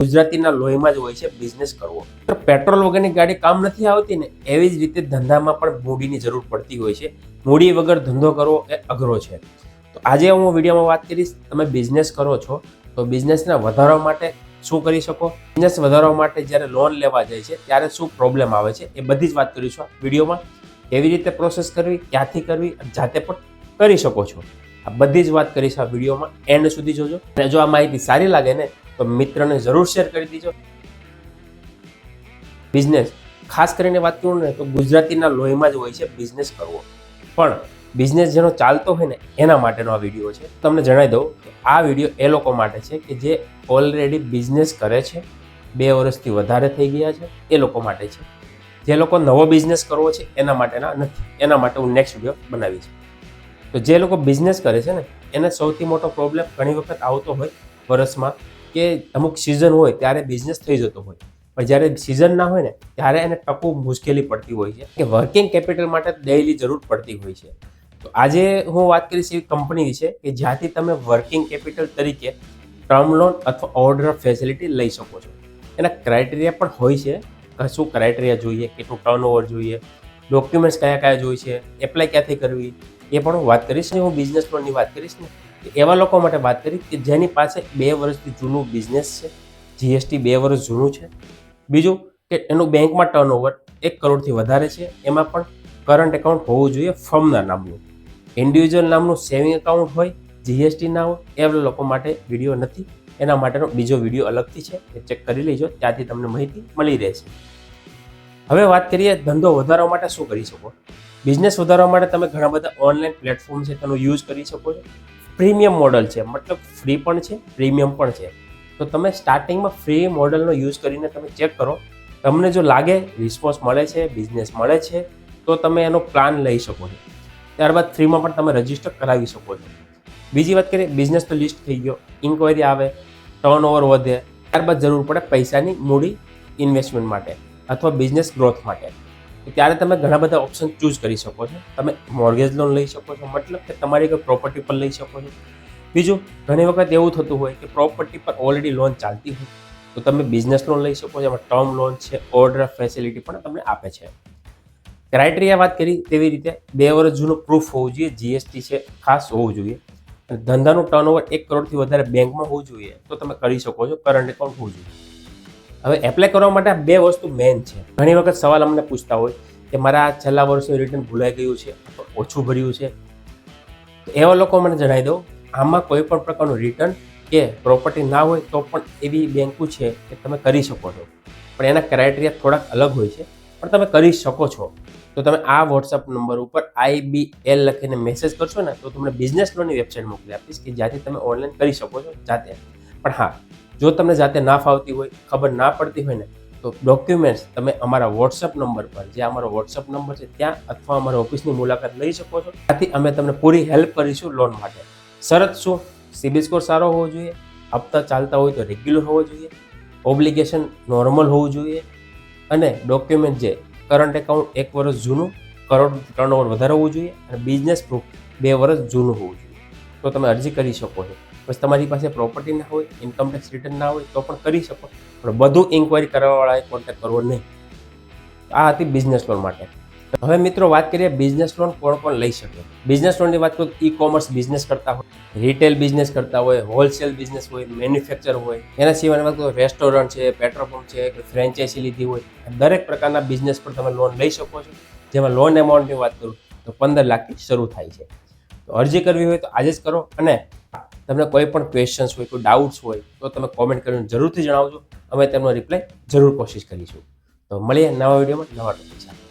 ગુજરાતીના લોહીમાં જ હોય છે બિઝનેસ કરવો. તો પેટ્રોલ વગરની ગાડી કામ નથી આવતી ને, એવી જ રીતે ધંધામાં પણ મૂડીની જરૂર પડતી હોય છે. મૂડી વગર ધંધો કરવો એ અઘરો છે. તો આજે હું વિડીયોમાં વાત કરીશ, તમે બિઝનેસ કરો છો તો બિઝનેસને વધારવા માટે શું કરી શકો, બિઝનેસ વધારવા માટે જ્યારે લોન લેવા જાય છે ત્યારે શું પ્રોબ્લેમ આવે છે, એ બધી જ વાત કરીશું આ વિડીયોમાં. કેવી રીતે પ્રોસેસ કરવી, ક્યાંથી કરવી, જાતે પણ કરી શકો છો, આ બધી જ વાત કરીશ આ વિડીયોમાં. એન્ડ સુધી જોજો. અને જો આ માહિતી સારી લાગે ને તો મિત્રને જરૂર શેર કરી દીજો. બિઝનેસ ખાસ કરીને વાત કરું ને તો ગુજરાતીના લોહીમાં જ હોય છે બિઝનેસ કરવો. પણ બિઝનેસ જેનો ચાલતો હોય ને એના માટેનો આ વિડીયો છે. તમને જણાવી દઉં કે આ વિડીયો એ લોકો માટે છે કે જે ઓલરેડી બિઝનેસ કરે છે, 2 વર્ષથી વધારે થઈ ગયા છે, એ લોકો માટે છે. જે લોકો નવો બિઝનેસ કરવો છે એના માટેના નથી. એના માટે હું નેક્સ્ટ વિડીયો બનાવીશ. તો જે લોકો બિઝનેસ કરે છે ને એને સૌથી મોટો પ્રોબ્લેમ ઘણી વખત આવતો હોય વર્ષમાં કે અમુક સિઝન હોય ત્યારે બિઝનેસ થઈ જતો હોય, પણ જ્યારે સિઝન ના હોય ને ત્યારે એને ટકવું મુશ્કેલી પડતી હોય છે કે વર્કિંગ કેપિટલ માટે ડેઈલી જરૂર પડતી હોય છે. તો આજે હું વાત કરીશ એવી કંપની વિશે કે જ્યાંથી તમે વર્કિંગ કેપિટલ તરીકે ટર્મ લોન અથવા ઓવરડ્રાફ્ટ ફેસિલિટી લઈ શકો છો. એના ક્રાઇટેરિયા પણ હોય છે. શું ક્રાઇટેરિયા જોઈએ, કેટલું ટર્નઓવર જોઈએ, ડોક્યુમેન્ટ્સ કયા કયા જોઈએ છે, એપ્લાય ક્યાંથી કરવી, એ પણ હું વાત કરીશ. ને હું બિઝનેસ લોનની વાત કરીશ ને એવા લોકો માટે વાત કરી કે જેની પાસે 2 વર્ષથી જૂનું બિઝનેસ છે, જીએસટી 2 વર્ષ જૂનું છે. બીજું કે એનું બેંકમાં ટર્નઓવર 1 કરોડથી વધારે છે, એમાં પણ કરંટ એકાઉન્ટ હોવું જોઈએ ફર્મના નામનું. ઇન્ડિવિજ્યુઅલ નામનું સેવિંગ એકાઉન્ટ હોય, જીએસટી ના હોય, એવા લોકો માટે વિડીયો નથી. એના માટેનો બીજો વિડીયો અલગથી છે, એ ચેક કરી લેજો, ત્યાંથી તમને માહિતી મળી રહેશે. હવે વાત કરીએ ધંધો વધારવા માટે શું કરી શકો. બિઝનેસ વધારવા માટે તમે ઘણા બધા ઓનલાઈન પ્લેટફોર્મ છે તેનો યુઝ કરી શકો છો. પ્રીમિયમ મોડલ છે, મતલબ ફ્રી પણ છે, પ્રીમિયમ પણ છે. તો તમે સ્ટાર્ટિંગમાં ફ્રી મોડલનો યુઝ કરીને તમે ચેક કરો. તમને જો લાગે રિસ્પોન્સ મળે છે, બિઝનેસ મળે છે, તો તમે એનો પ્લાન લઈ શકો છો. ત્યારબાદ ફ્રીમાં પણ તમે રજીસ્ટર કરાવી શકો છો. બીજી વાત કરીએ, બિઝનેસ તો લિસ્ટ થઈ ગયો, ઇન્ક્વાયરી આવે, ટર્નઓવર વધે, ત્યારબાદ જરૂર પડે પૈસાની મૂડી ઇન્વેસ્ટમેન્ટ માટે અથવા બિઝનેસ ગ્રોથ માટે. ત્યારે તમે ઘણા બધા ઓપ્શન ચૂઝ કરી શકો છો. તમે મોર્ગેજ લોન લઈ શકો છો, મતલબ કે તમારી કોઈ પ્રોપર્ટી પર લઈ શકો છો. બીજું, ઘણી વખત એવું થતું હોય કે પ્રોપર્ટી પર ઓલરેડી લોન ચાલતી હોય તો તમે બિઝનેસ લોન લઈ શકો છો. એમાં ટર્મ લોન છે, ઓવરડ્રાફ્ટ ફેસિલિટી પણ તમને આપે છે. ક્રાઇટેરિયા વાત કરી તેવી રીતે 2 વર્ષ જૂનું પ્રૂફ હોવું જોઈએ, જીએસટી છે ખાસ હોવું જોઈએ, ધંધાનું ટર્નઓવર 1 કરોડથી વધારે બેંકમાં હોવું જોઈએ તો તમે કરી શકો છો, કરંટ એકાઉન્ટ હોવું જોઈએ. હવે એપ્લાય કરવા માટે 2 વસ્તુ મેઇન છે. ઘણી વખત સવાલ અમને પૂછતા હોય કે મારા છેલ્લા વર્ષનું રિટર્ન ભૂલાઈ ગયું છે અથવા ઓછું ભર્યું છે. તો એવા લોકો મને જણાવી દો, આમાં કોઈ પણ પ્રકારનું રિટર્ન કે પ્રોપર્ટી ના હોય તો પણ એવી બેંકો છે કે તમે કરી શકો છો, પણ એના ક્રાઇટેરિયા થોડાક અલગ હોય છે, પણ તમે કરી શકો છો. તો તમે આ વોટ્સઅપ નંબર ઉપર IBL લખીને મેસેજ કરશો ને તો તમને બિઝનેસ લોનની વેબસાઇટ મોકલી આપીશ કે જ્યાંથી તમે ઓનલાઈન કરી શકો છો જાતે. પણ હા, જો તમને જાતે ના ફાવતી હોય, ખબર ના પડતી હોય ને, તો ડોક્યુમેન્ટ્સ તમે અમારા વોટ્સઅપ નંબર પર, જે અમારો વોટ્સઅપ નંબર છે ત્યાં અથવા અમારા ઓફિસની મુલાકાત લઈ શકો છો. ત્યાંથી અમે તમને પૂરી હેલ્પ કરીશું લોન માટે. શરત શું? સિબિલ સ્કોર સારો હોવો જોઈએ, હપ્તા ચાલતા હોય તો રેગ્યુલર હોવો જોઈએ, ઓબ્લિગેશન નોર્મલ હોવું જોઈએ, અને ડોક્યુમેન્ટ જે કરંટ એકાઉન્ટ 1 વર્ષ જૂનું, કરોડ ટર્નઓવર વધારે હોવું જોઈએ, અને બિઝનેસ પ્રૂફ 2 વર્ષ જૂનું હોવું જોઈએ. તો તમે અરજી કરી શકો છો. બસ તમારી પાસે પ્રોપર્ટી ના હોય, ઇન્કમ ટેક્સ રિટર્ન ના હોય તો પણ કરી શકો, પણ બધું ઇન્ક્વાયરી કરવાવાળાએ કોન્ટેક્ટ કરવો નહીં. આ હતી બિઝનેસ લોન માટે. હવે મિત્રો વાત કરીએ બિઝનેસ લોન કોણ કોણ લઈ શકે. બિઝનેસ લોનની વાત કરું, ઈ કોમર્સ બિઝનેસ કરતા હોય, રિટેલ બિઝનેસ કરતા હોય, હોલસેલ બિઝનેસ હોય, મેન્યુફેક્ચર હોય, એના સિવાયની વાત કરું રેસ્ટોરન્ટ છે, પેટ્રોલ પંપ છે, કે ફ્રેન્ચાઇઝી લીધી હોય, દરેક પ્રકારના બિઝનેસ પર તમે લોન લઈ શકો છો. જેમાં લોન એમાઉન્ટની વાત કરું તો 15 લાખથી શરૂ થાય છે. તો અરજી કરવી હોય તો આજે જ કરો. અને તમને કોઈ પણ ક્વેશ્ચન્સ હોય, કોઈ ડાઉટ્સ હોય તો તમે કોમેન્ટ કરીને જરૂરથી જણાવજો. અમે તેમનો રિપ્લાય જરૂર કોશિશ કરીશું. તો મળીએ નવા વિડીયોમાં નવા ટોપિક સાથે.